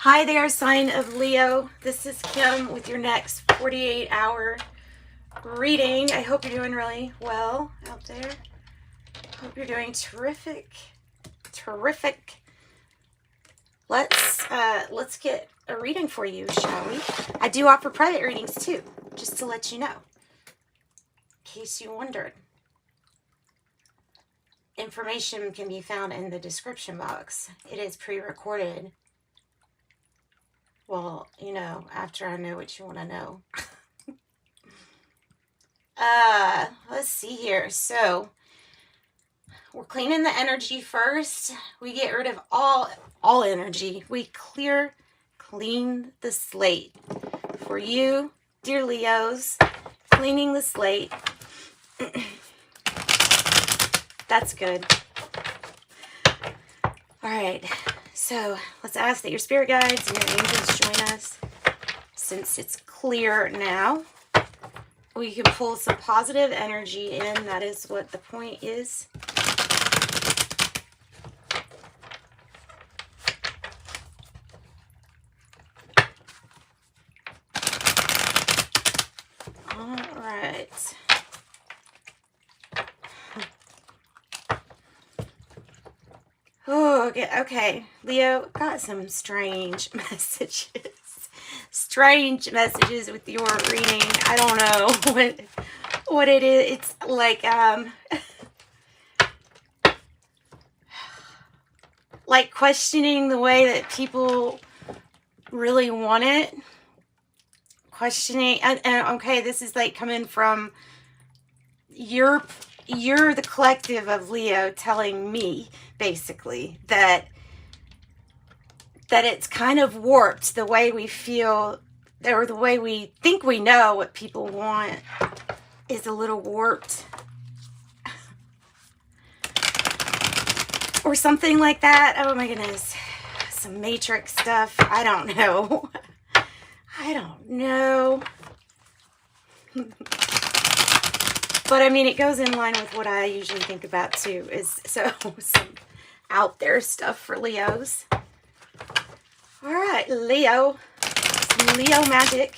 Hi there, sign of Leo. This is Kim with your next 48-hour reading. I hope you're doing really well out there. Hope you're doing terrific. Let's get a reading for you, shall we? I do offer private readings too, just to let you know, in case you wondered. Information can be found in the description box. It is pre-recorded. Well, you know, after I know what you want to know. Let's see here. So, we're cleaning the energy first. We get rid of all energy. We clean the slate. For you, dear Leos, cleaning the slate. That's good. All right. So let's ask that your spirit guides and your angels join us. Since it's clear now, we can pull some positive energy in. That is what the point is. All right. Oh, okay. Leo, got some strange messages. Strange messages with your reading. I don't know what it is. It's like like questioning the way that people really want it. Questioning, and okay, this is like coming from you're the collective of Leo telling me basically that it's kind of warped. The way we feel, or the way we think we know what people want, is a little warped. Or something like that. Oh my goodness. Some Matrix stuff. I don't know. I don't know. But I mean, it goes in line with what I usually think about too, is some out there stuff for Leos. All right, Leo, some Leo magic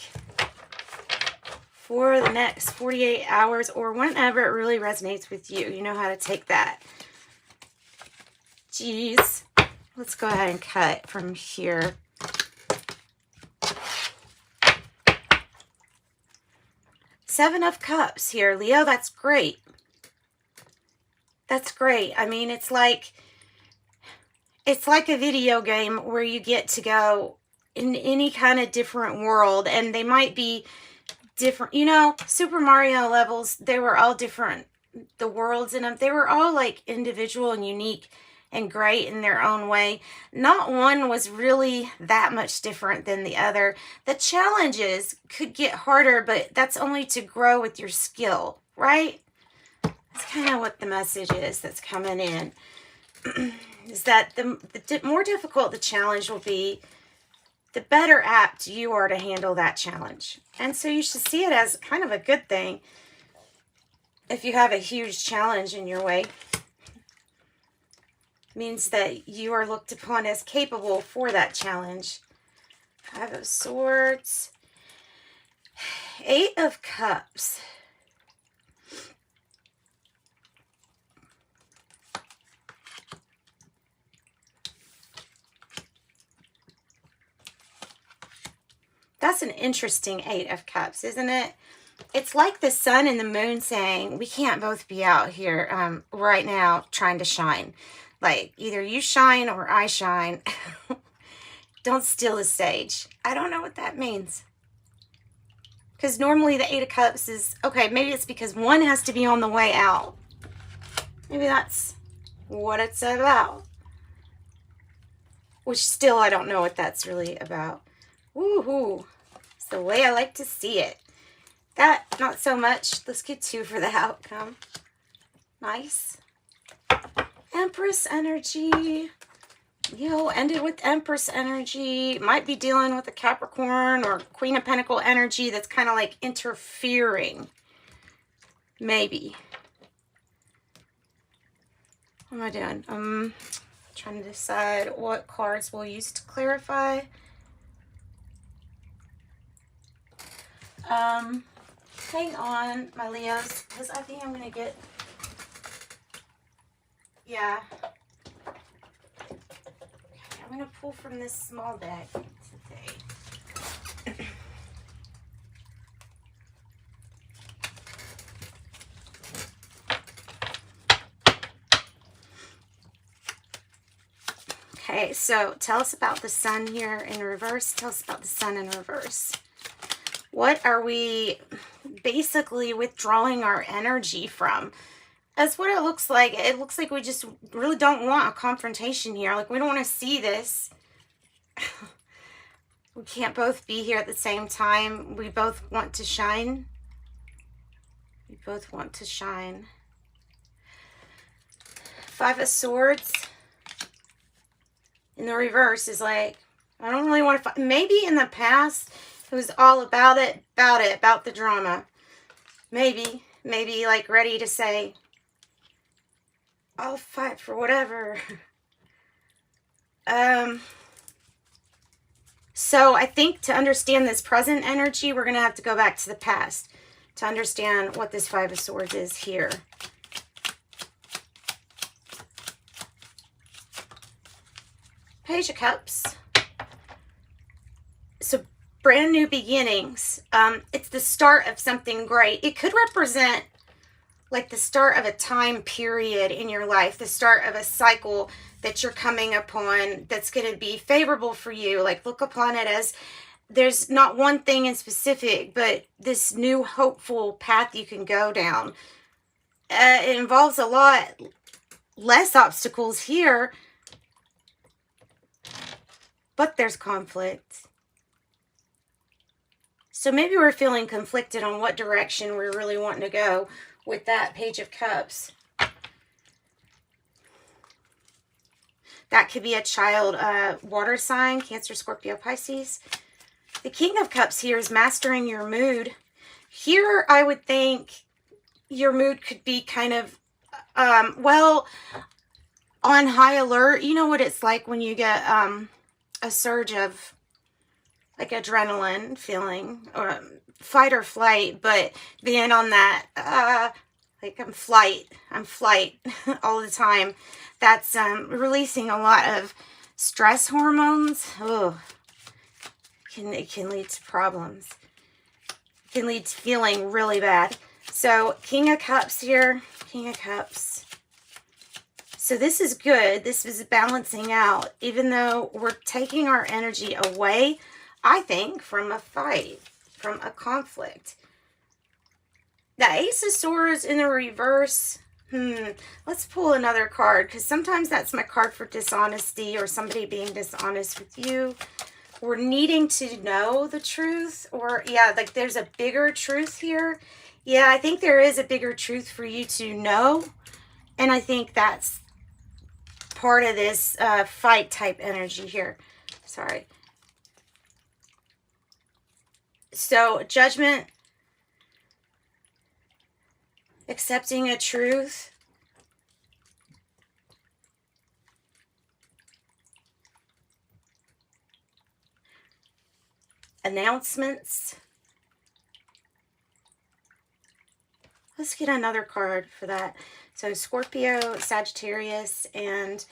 for the next 48 hours or whenever it really resonates with you. You know how to take that. Geez, let's go ahead and cut from here. Seven of Cups here, Leo. That's great. That's great. I mean, it's like a video game where you get to go in any kind of different world, and they might be different. You know, Super Mario levels, they were all different. The worlds in them, they were all like individual and unique and great in their own way. Not one was really that much different than the other. The challenges could get harder, but that's only to grow with your skill, right? That's kind of what the message is that's coming in. Is that the more difficult the challenge will be, the better apt you are to handle that challenge. And so you should see it as kind of a good thing if you have a huge challenge in your way. Means that you are looked upon as capable for that challenge. Five of Swords. Eight of Cups. That's an interesting Eight of Cups, isn't it? It's like the sun and the moon saying, we can't both be out here right now trying to shine. Like, either you shine or I shine. Don't steal the stage. I don't know what that means. Because normally the Eight of Cups is, okay, maybe it's because one has to be on the way out. Maybe that's what it's about. Which still, I don't know what that's really about. Woohoo. It's the way I like to see it. That, not so much. Let's get two for the outcome. Nice. Empress energy. Leo ended with Empress energy. Might be dealing with a Capricorn or Queen of Pentacle energy that's kind of like interfering. Maybe. What am I doing? Trying to decide what cards we'll use to clarify. Hang on, my Leos, because I think I'm going to get, yeah. Okay, I'm going to pull from this small deck today. Okay, so tell us about the sun here in reverse. Tell us about the sun in reverse. What are we basically withdrawing our energy from? That's what it looks like. It looks like we just really don't want a confrontation here. Like, we don't want to see this. We can't both be here at the same time. We both want to shine. We both want to shine. Five of Swords in the reverse is like, I don't really want to fight. Maybe in the past it was all about the drama. Maybe like ready to say, I'll fight for whatever. So I think to understand this present energy, we're going to have to go back to the past to understand what this Five of Swords is here. Page of Cups. So brand new beginnings. It's the start of something great. It could represent like the start of a time period in your life, the start of a cycle that you're coming upon that's going to be favorable for you. Like, look upon it as there's not one thing in specific, but this new hopeful path you can go down. It involves a lot less obstacles here, but there's conflict. So maybe we're feeling conflicted on what direction we're really wanting to go with that Page of Cups. That could be a child, water sign, Cancer, Scorpio, Pisces. The King of Cups here is mastering your mood. Here, I would think your mood could be kind of, well, on high alert. You know what it's like when you get a surge of like adrenaline feeling, or fight or flight, but being on that, like I'm flight all the time. That's releasing a lot of stress hormones. Oh, it can lead to problems. It can lead to feeling really bad. So King of Cups here, King of Cups. So this is good. This is balancing out, even though we're taking our energy away, I think, from a fight, from a conflict. The Ace of Swords in the reverse. Let's pull another card, because sometimes that's my card for dishonesty or somebody being dishonest with you. We're needing to know the truth, or, yeah, like there's a bigger truth here. Yeah, I think there is a bigger truth for you to know, and I think that's part of this fight type energy here. Sorry. So, Judgment, accepting a truth, announcements. Let's get another card for that. So Scorpio, Sagittarius, and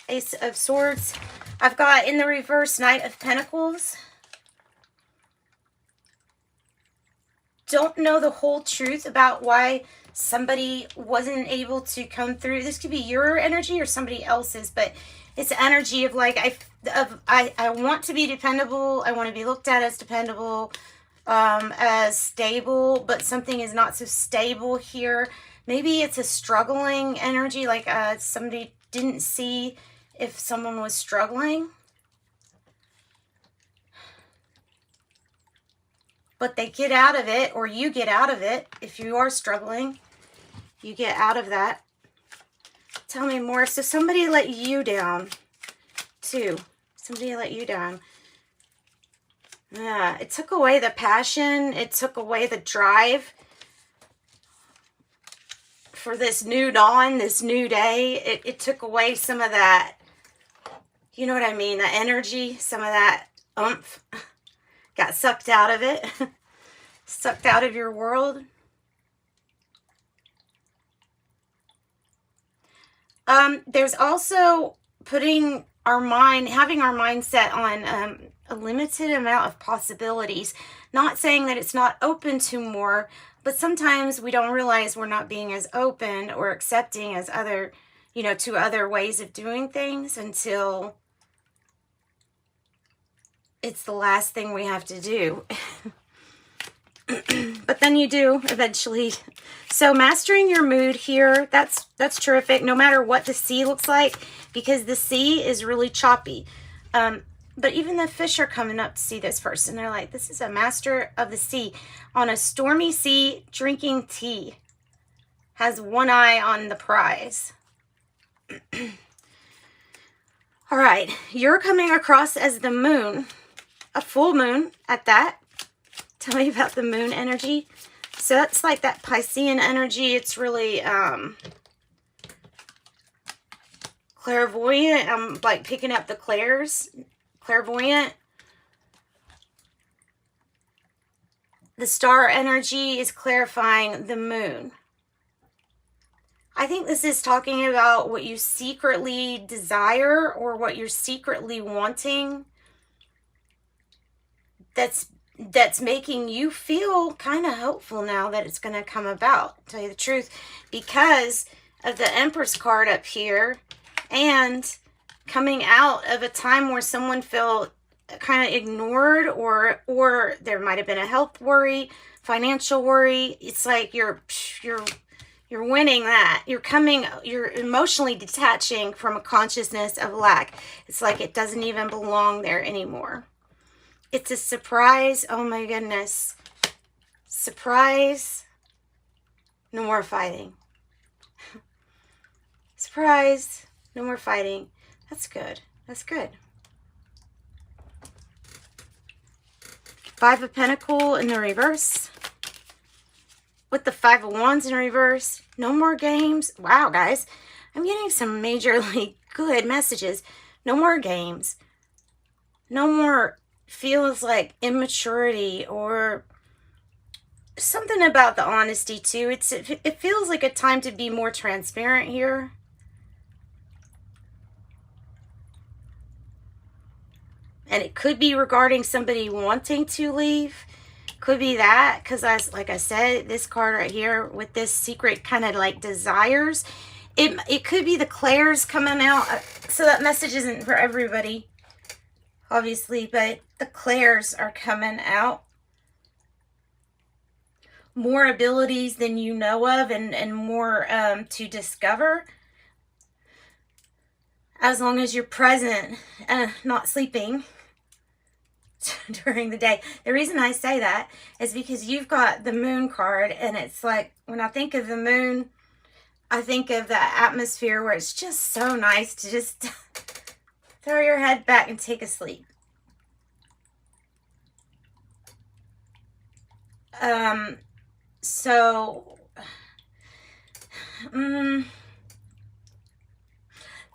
Ace of Swords. I've got in the reverse Knight of Pentacles. Don't know the whole truth about why somebody wasn't able to come through. This could be your energy or somebody else's, but it's energy of like, I want to be dependable. I want to be looked at as dependable, as stable, but something is not so stable here. Maybe it's a struggling energy, like somebody didn't see if someone was struggling, but they get out of it, or you get out of it. If you are struggling, you get out of that. Tell me more. So somebody let you down too. Somebody let you down. Yeah, it took away the passion. It took away the drive for this new dawn, this new day. It took away some of that, you know what I mean, the energy, some of that oomph. got sucked out of it. Sucked out of your world. There's also putting having our mindset on a limited amount of possibilities. Not saying that it's not open to more, but sometimes we don't realize we're not being as open or accepting as other, to other ways of doing things until it's the last thing we have to do. But then you do eventually. So mastering your mood here, that's terrific, no matter what the sea looks like, because the sea is really choppy. But even the fish are coming up to see this person. They're like, this is a master of the sea. On a stormy sea, drinking tea. Has one eye on the prize. All right, you're coming across as the moon. A full moon at that. Tell me about the moon energy. So that's like that Piscean energy. It's really clairvoyant. I'm like picking up the clairvoyant. The star energy is clarifying the moon. I think this is talking about what you secretly desire or what you're secretly wanting. That's making you feel kind of hopeful now that it's going to come about, to tell you the truth, because of the Empress card up here and coming out of a time where someone felt kind of ignored or there might have been a health worry, financial worry. It's like you're winning that. You're emotionally detaching from a consciousness of lack. It's like it doesn't even belong there anymore. It's a surprise. Oh my goodness. Surprise. No more fighting. Surprise. No more fighting. That's good. That's good. Five of Pentacles in the reverse. With the Five of Wands in reverse. No more games. Wow, guys. I'm getting some majorly good messages. No more games. No more feels like immaturity or something about the honesty too. It feels like a time to be more transparent here. And it could be regarding somebody wanting to leave. Could be that, because like I said, this card right here with this secret kind of like desires. It could be the clairs coming out. So that message isn't for everybody, obviously, but the clairs are coming out. More abilities than you know of and more to discover. As long as you're present, not sleeping during the day. The reason I say that is because you've got the moon card, and it's like, when I think of the moon, I think of that atmosphere where it's just so nice to just throw your head back and take a sleep.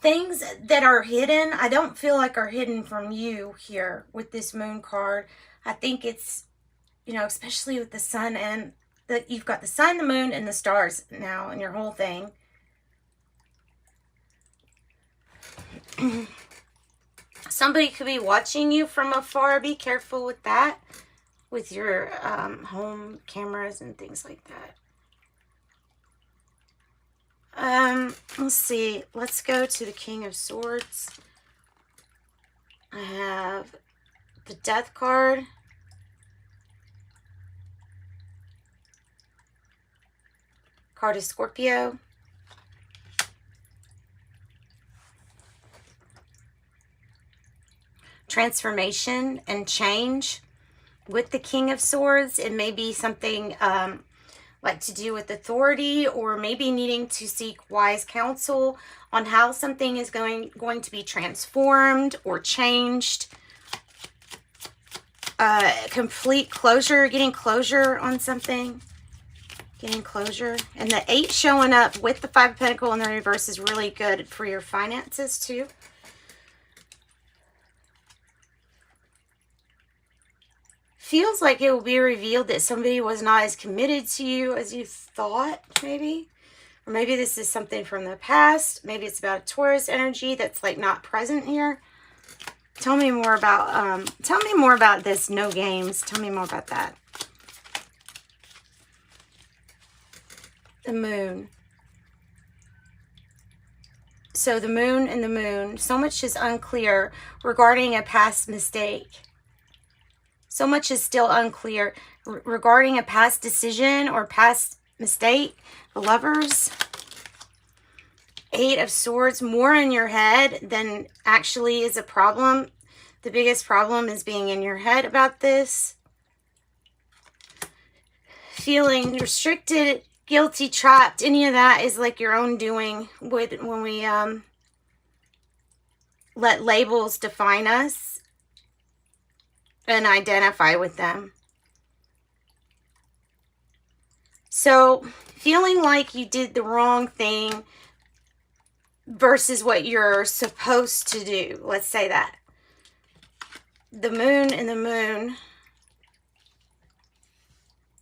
Things that are hidden, I don't feel like are hidden from you here with this moon card. I think it's, especially with the sun, and you've got the sun, the moon, and the stars now in your whole thing. Somebody could be watching you from afar. Be careful with that, with your home cameras and things like that. Let's see. Let's go to the King of Swords. I have the Death card. Card is Scorpio. Transformation and change with the King of Swords. It may be something like to do with authority, or maybe needing to seek wise counsel on how something is going to be transformed or changed. Complete closure, getting closure on something. Getting closure. And the 8 showing up with the 5 of Pentacles in the reverse is really good for your finances too. feels like it will be revealed that somebody was not as committed to you as you thought, maybe. Or maybe this is something from the past. Maybe it's about a Taurus energy that's like not present here. Tell me more about this no games. Tell me more about that. The moon. So the moon and the moon, so much is unclear regarding a past mistake. So much is still unclear regarding a past decision or past mistake. The Lovers. 8 of Swords, more in your head than actually is a problem. The biggest problem is being in your head about this. Feeling restricted, guilty, trapped. Any of that is like your own doing when we let labels define us and identify with them. So feeling like you did the wrong thing versus what you're supposed to do. Let's say that. The moon and the moon.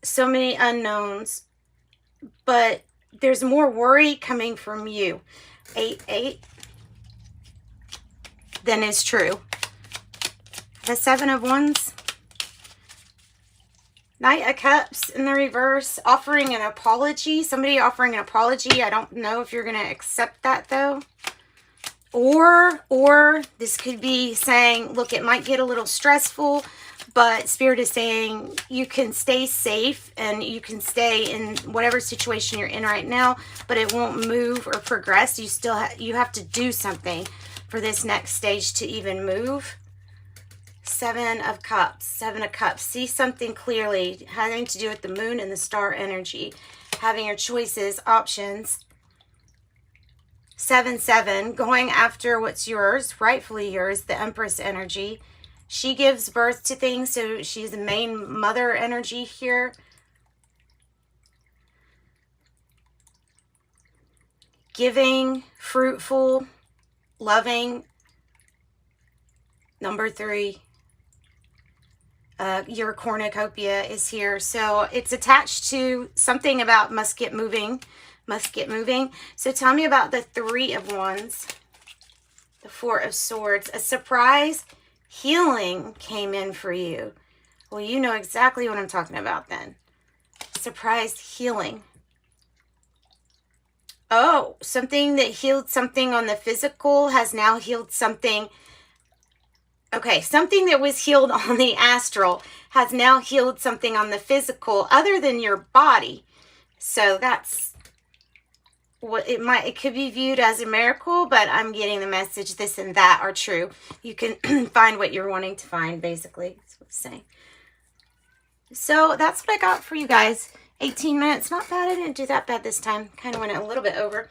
So many unknowns. But there's more worry coming from you. 8 than is true. The 7 of Wands. Knight of Cups in the reverse, offering an apology. Somebody offering an apology. I don't know if you're going to accept that though. Or this could be saying, look, it might get a little stressful, but Spirit is saying you can stay safe and you can stay in whatever situation you're in right now, but it won't move or progress. You still you have to do something for this next stage to even move. 7 of Cups. 7 of Cups. See something clearly having to do with the moon and the star energy. Having your choices, options. 7-7. Going after what's yours, rightfully yours. The Empress energy. She gives birth to things, so she's the main mother energy here. Giving, fruitful, loving. Number 3. Your cornucopia is here. So it's attached to something about must get moving. So tell me about the 3 of Wands. The 4 of Swords. A surprise healing came in for you. Well, you know exactly what I'm talking about then. Surprise healing. Oh, something that healed something on the physical has now healed something. Okay, something that was healed on the astral has now healed something on the physical other than your body. So that's what it could be viewed as a miracle, but I'm getting the message this and that are true. You can find what you're wanting to find, basically. That's what it's saying. So that's what I got for you guys. 18 minutes, not bad. I didn't do that bad this time. Kind of went a little bit over.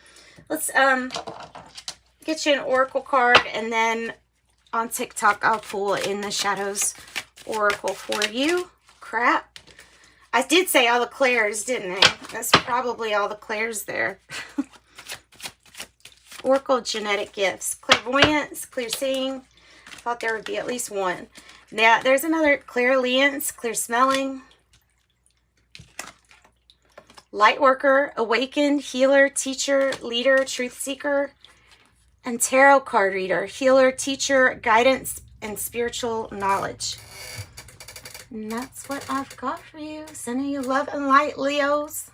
Let's get you an oracle card, and then on TikTok, I'll pull In the Shadows oracle for you. Crap. I did say all the clairs, didn't I? That's probably all the clairs there. Oracle genetic gifts. Clairvoyance, clear seeing. I thought there would be at least one. Now, there's another clairaudience, clear smelling. Light worker, awakened, healer, teacher, leader, truth seeker. And tarot card reader, healer, teacher, guidance, and spiritual knowledge. And that's what I've got for you. Sending you love and light, Leos.